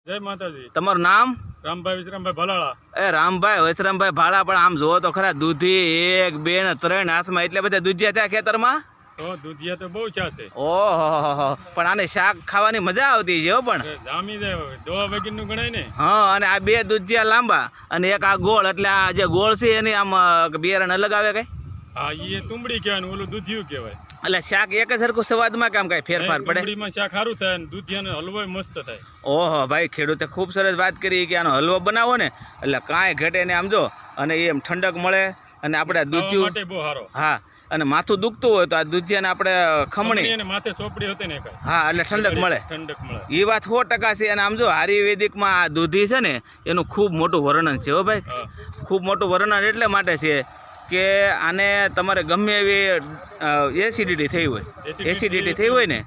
જય માતાજી। તમારું નામ? રામભાઈ વિશ્રામભાઈ ભાલાળા। એ રામભાઈ વિશ્રામભાઈ ભાળા, પણ આમ જોવો તો ખરા દૂધી 1 2 ને 3 હાથમાં એટલે બધા દૂધિયા થયા ખેતરમાં? તો દૂધિયા તો બહુ ચા છે। ઓહો, પણ આને શાક ખાવાની મજા આવતી છે હો। પણ જામી જાય દવા વગરનું ગણાય ને। હા, અને આ 2 દૂધિયા લાંબા અને એક આ ગોળ, એટલે આ જે ગોળ છે એની આમ બિયારણ અલગ આવે કઈ? હા, એ તુંબડી કહેવાય ને ઓલું દૂધિયું કહેવાય। એટલે શાક એક જ સરખું સ્વાદમાં કામ કઈ ફેરફાર પડે? તુંબડીમાં શાક સારું થાય અને દૂધિયાનો હલવો મસ્ત થાય। ઓહો ભાઈ, ખેડૂતે ખૂબ સરસ વાત કરી કે આનો હલવો બનાવો ને એટલે કાંઈ ઘટે ને આમ જો, અને એમ ઠંડક મળે અને આપણે દૂધિયું માટે બહુ સારો। હા, અને માથું દુખતું હોય તો આ દૂધિયાને આપણે ખમણી અને માથે સોપડી હતી ને હા, એટલે ઠંડક મળે। ઠંડક મળે એ વાત 100% છે। અને આમ જો આયુર્વેદિકમાં આ દૂધી છે ને એનું ખૂબ મોટું વર્ણન છે હો ભાઈ, ખૂબ મોટું વર્ણન એટલે માટે છે કે આને તમારે ગમે એવી એસિડિટી થઈ હોય ને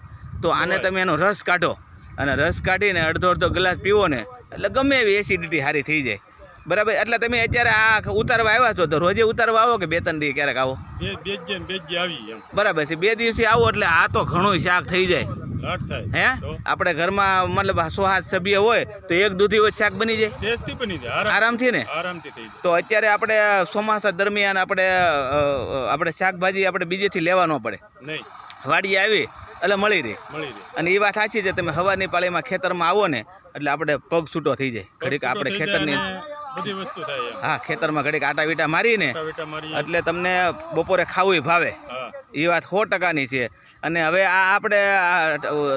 તો આને તમે એનો રસ કાઢો, અને રસ કાઢીને અડધો ગ્લાસ પીવો ને એટલે ગમે એવી એસિડિટી સારી થઈ જાય, બરાબર? એટલે તમે અત્યારે આ ઉતારવા આવ્યા છો તો રોજે ઉતારવા આવો કે 2-3 દિવસ ક્યારેક આવો? બે આવી એમ બરાબર છે, 2 દિવસે આવો એટલે આ તો ઘણું શાક થઈ જાય હે। આપણે ઘરમાં મતલબ 100 સભ્ય હોય તો 1 દૂધી હોય શાક બની જાય આરામથી ને? આરામથી થઈ જાય। તો અત્યારે આપણે ચોમાસા દરમિયાન આપણે શાકભાજી આપણે બીજેથી લેવા ન પડે, નહીં વાડીએ આવી એટલે મળી રહે। અને એ વાત સાચી છે, તમે સવારની પાળીમાં ખેતરમાં આવો ને એટલે આપણે પગ છૂટો થઈ જાય ઘડીક આપણે ખેતરની બધી વસ્તુ થાય। હા, ખેતરમાં ઘડીક આટા વીટા મારીને એટલે તમને બપોરે ખાવું ભાવે, એ વાત 100%ની છે। અને હવે આ આપણે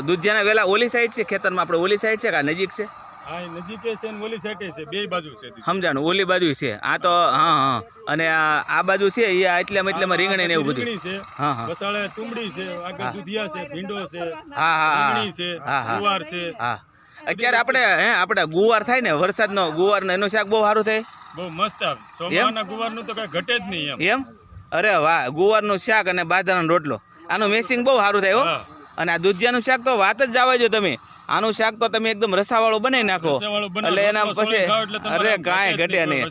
દૂધિયાના વેલા ઓલી સાઈડ છે ખેતરમાં, આપણે ઓલી સાઈડ છે કે નજીક છે? હા, નજીક છે ને ઓલી સાઈડ છે, બે બાજુ છે। સમજાણું, ઓલી બાજુ છે આ તો હા, અને આ બાજુ છે એ એટલામાં રીંગણી ને એવું બધું છે। હા, વસાળે તુંબડી છે, આગળ દૂધિયા છે, ભીંડો છે, હા, રીંગણી છે, ગુવાર છે। હા, અત્યારે આપણે ગુવાર થાય ને વરસાદનો ગુવાર ને એનું શાક બહુ સારું થાય, બહુ મસ્ત આવે। સોમવારના ગુવારનું તો કઈ ઘટે જ નહીં એમ? અરે વાહ, ગુવારનું શાક અને બાજરાનો રોટલો, આનું મેસિંગ બહુ સારું થાય હો। અને આ દૂધિયાનું શાક તો વાત જ જવા જો તમે, આનું શાક તો તમે એકદમ રસાવાળું બનાવી નાખો એટલે એના પછી અરે કાંઈ ઘટે નહીં।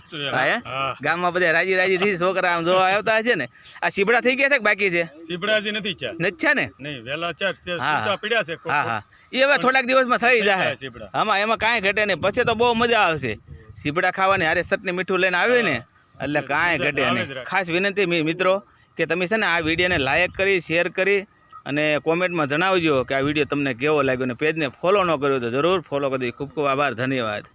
ગામમાં બધા રાજી થઈ છોકરા આમ જોવા આવતા છે ને। આ સીબડા થઈ ગયા છે કે બાકી છે? સીબડા હજી નથી છે ને? નહીં, વેલા પીડ્યા છે। હા, એ હવે થોડાક દિવસમાં થઈ જાય આમાં, એમાં કાંઈ ઘટે નહીં, પછી તો બહુ મજા આવશે સીબડા ખાવાની, હારે ચટણી મીઠું લઈને આવે ને એટલે કાંઈ ઘટે નહીં। ખાસ વિનંતી મિત્રો કે તમે છે ને આ વિડીયોને લાઈક કરી, શેર કરી અને કોમેન્ટમાં જણાવજો કે આ વિડીયો તમને કેવો લાગ્યો, અને પેજને ફોલો ન કર્યો તો જરૂર ફોલો કરી. ખૂબ ખૂબ આભાર, ધન્યવાદ।